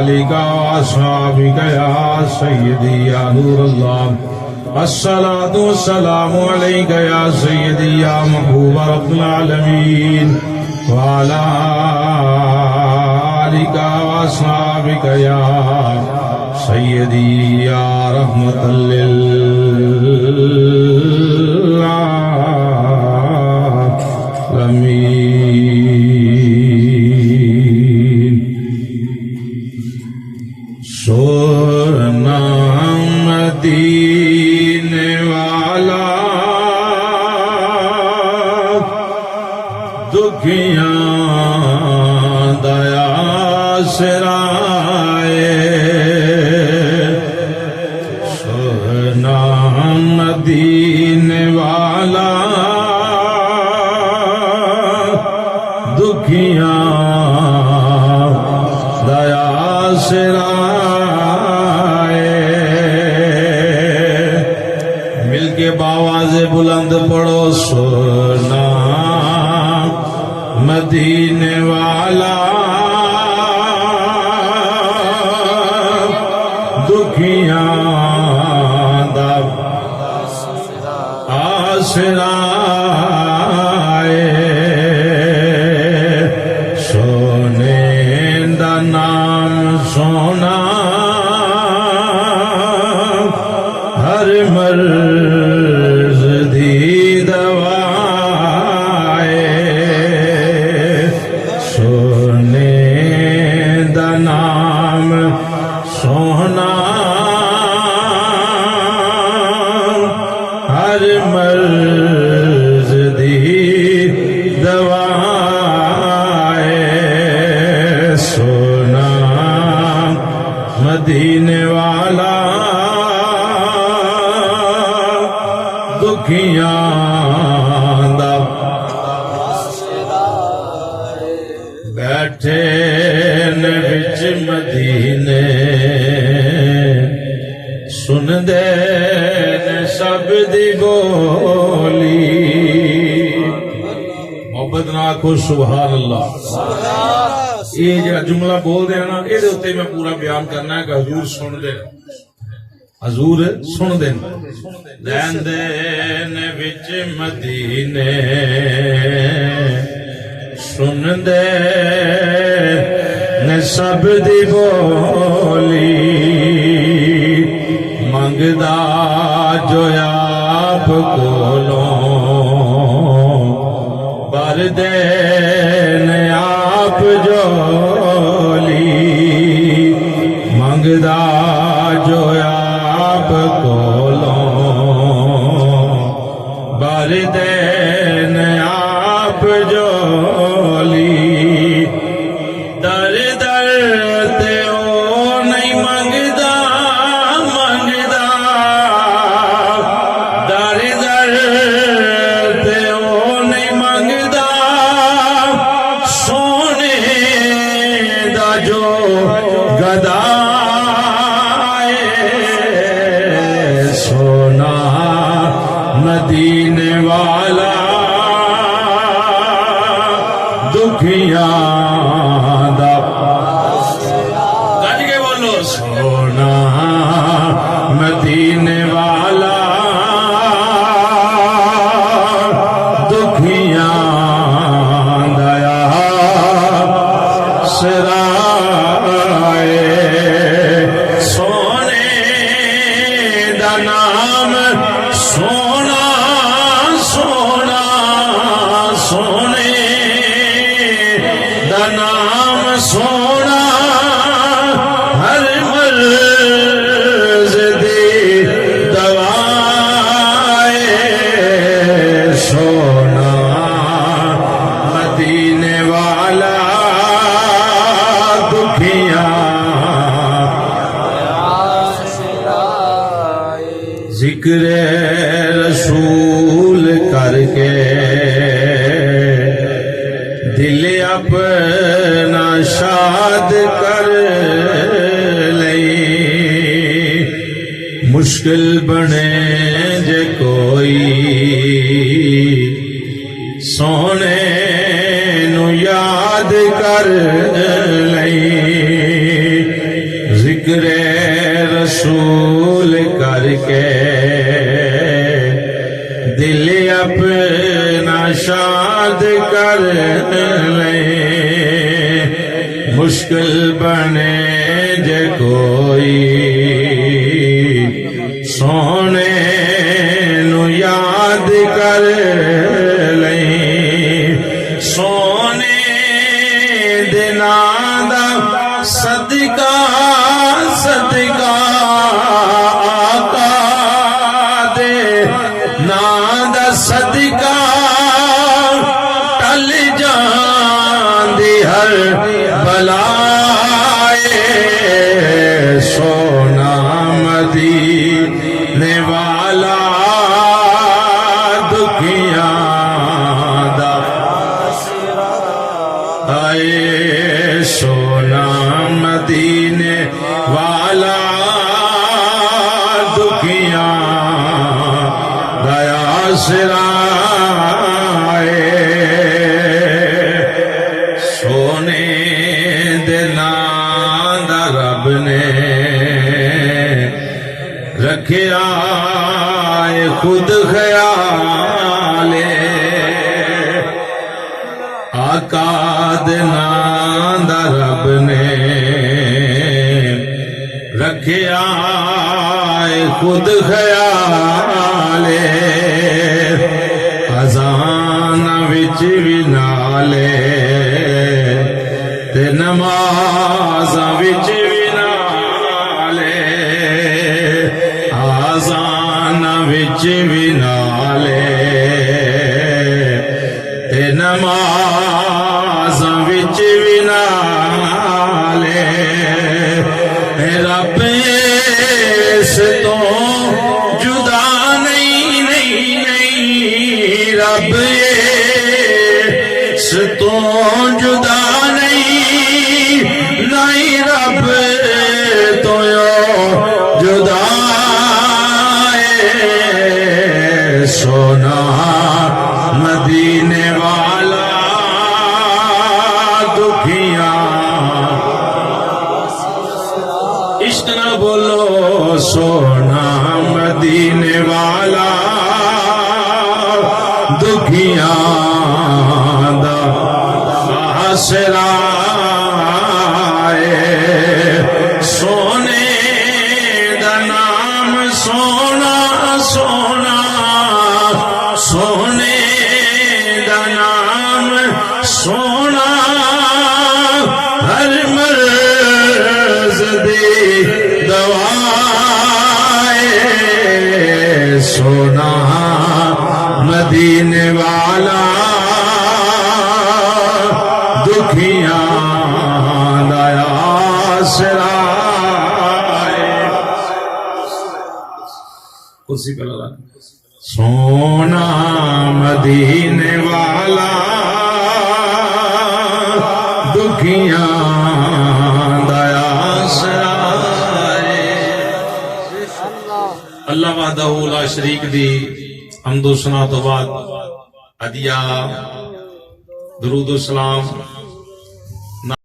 آلك وأصحابك يا سيدي يا نور الله الصلاة والسلام عليك يا سيدي يا محبوب رب العالمين وعلى آلك وأصحابك يا سيدي يا رحمة للعالمين سونا مدینے والا دکھیاں دیا سرائے سونا مدینے والا دکھیاں دیا سرائے مل کے باواز بلند پڑھو سونا مدینے والا دکھیاں دا آسرائے سونے دا نام سونا ہر مرض دی دوا سونے دا نام سونا ہر مرض دی دوا سونا مدینے والا دکھیاں دا بیٹھے نے وچ مدینے سن دے نے سب دی بولی محبت نہ آکھو سبحان اللہ یہ جڑا جملہ بول دے نا یہ اتنے میں پورا بیان کرنا ہے کہ حضور سن دے حضور سن دے لین دین وچ مدینے سن دے نے سب دی بولی منگدا جو آپ کولوں بر دے نے آپ جولی منگدا جو آپ کولوں بر دے نے آپ جولی در در تے او نہیں منگدا منگدا در در تے او نہیں منگدا سونے دا جو گدا سونا مدینے والا دکھیاں دا گج کے بولو سونا مدینے والا دکھیاں دیا سرائے سونے دا نام سونا سونا سونے دا نام سونا ہر مرض دی دوا سونا مدینے والا دکھیاں ذکر رسول کر کے دل اپنا شاد کر لئی مشکل بنے جے کوئی سونے نو یاد کر لئی کے دل اپنا شاد کر لیں مشکل بنے جے کوئی سونے نو یاد کر لیں سونے دناں دا صدقہ صدقہ آقا دے ناں دا صدقہ ٹل جاندی ہر بلائے سونا مدینے والا دکھیاں دا آئے سونا مدینے والا دکھیاں دیا سرائے سونے دلاں دا رب نے رکھیا اے خود خیال آقا دلاں دا رب نے رکھیا اے خود خیال اذان وچ وی نالے تے نماز وچ وی نالے آذان وچ وی نالے تے نماز وچ وی نالے رب اس تو جدا نہیں نہیں نہیں رب اس تو جدا نہیں نہیں رب تو جدا ہے سونا مدینے والا دکھیاں عشق نہ بولو سونا مدینے والا دکھیاں دا آسرا سونے دا نام سونا سونا سونے دا نام سونا ہر مرض دی دوا سونا مدینے والا دکھیاں دیا سرا کرسی پہ لگا سونا مدینے والا دکھیاں دیا سرا اللہ وحدہ لا شریک دی حمد و ثنا تو بعد ہدیہ درود و سلام